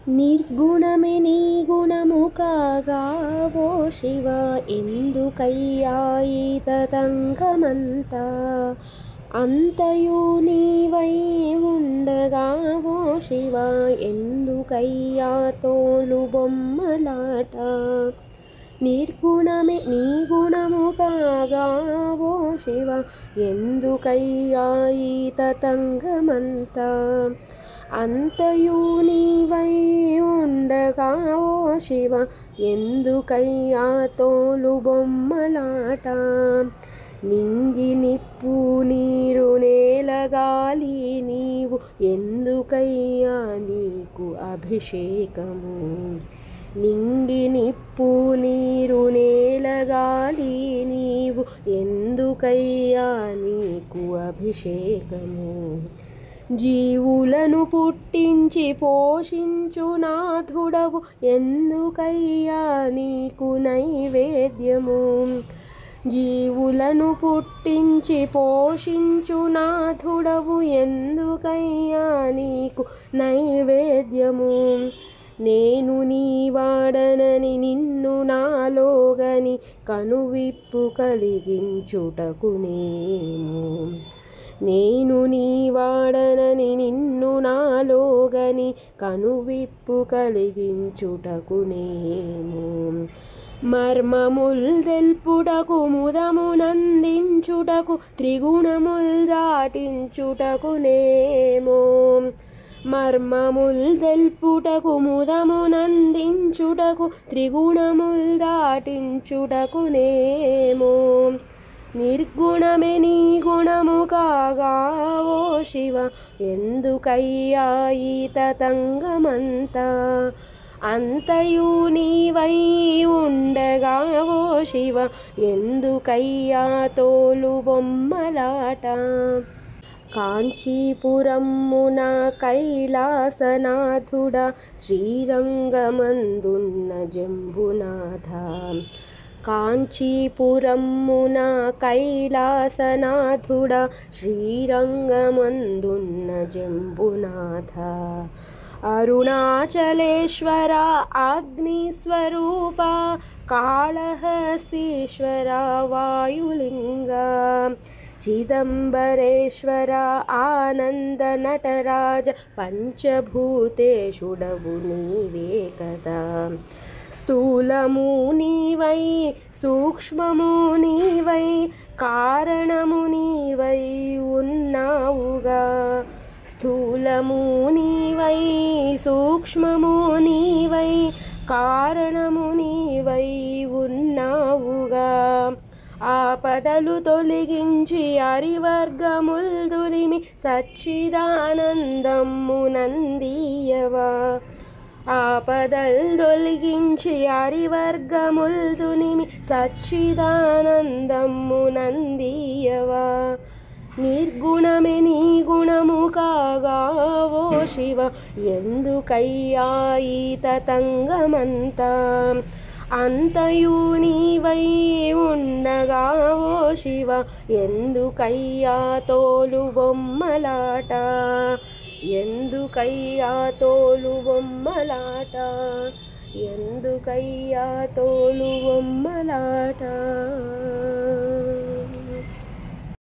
నిర్గుణమే నీ గుణము కాగా ఓ శివ ఎందుకయ్యా ఈ తతంగమంతా అంతయు నీవై ఉండగా ఓ శివ ఎందుకయ్యా తోలు బొమ్మలాట నిర్గుణమే నీ గుణము కాగా ఓ శివ ఎందుకయ్యా ఈ తతంగమంతా అంతయు నీవై ఉండగా ఓ శివ ఎందుకయ్యా తోలు బొమ్మలాట నింగి నిప్పు నీరు నేల గాలి నీవు ఎందుకయ్యా నీకు అభిషేకము నింగి నిప్పు నీరు నేల గాలి నీవు ఎందుకయ్యా నీకు అభిషేకము జీవులను పుట్టించి పోషించు నాథుడవు ఎందుకయ్యా నీకు నైవేద్యము జీవులను పుట్టించి పోషించు నాథుడవు ఎందుకయ్యా నీకు నైవేద్యము నేను నీ వాడనని నిన్ను నాలోగని కనువిప్పు కలిగించుటకునేమో నేను నీ వాడనని నిన్ను నాలోగని కనువిప్పు కలిగించుటకునేమో మర్మముల్ తెల్పుటకు ముదమునందించుటకు త్రిగుణముల్ దాటించుటకునేమో మర్మముల్ తెల్పుటకు ముదమునందించుటకు త్రిగుణముల్ దాటించుటకునేమో నిర్గుణమే నీ గుణము కాగా ఓ శివ ఎందుకయ్యా ఈ తతంగమంతా అంతయు నీవై ఉండగా ఓ శివ ఎందుకయ్యా తోలు బొమ్మలాట కాంచీపురమ్మున కైలాసనాథుడా శ్రీరంగమందున్న జంబునాథ కాంచీపురమ్మున కైలాసనాథుడా శ్రీరంగమందున్న జంబునాథ అరుణాచలేశ్వర అగ్నిస్వరూప కాళహస్తీశ్వర వాయులింగ చిదంబరేశ్వర ఆనంద నటరాజ పంచభూతేషుడవు నీవే కదా స్థూలము నీవై సూక్ష్మము నీవై కారణము నీవై ఉన్నావుగా స్థూలము నీవై సూక్ష్మము నీవై కారణము నీవై ఉన్నావుగా ఆపదలు తొలగించి అరివర్గముల్ దులిమి సచ్చిదానందమునందీయవా ఆపదల్ తొలగించి అరివర్గముల్ దులిమి సచ్చిదానందమునందీయవా నిర్గుణమే నీ గుణము కాగా ఓ శివ ఎందుకయ్యా ఈ తతంగమంతా అంతయు నీవై ఉండగా ఓ శివ ఎందుకయ్యా తోలు బొమ్మలాట ఎందుకయ్యా తోలు బొమ్మలాట ఎందుకయ్యా తోలు బొమ్మలాట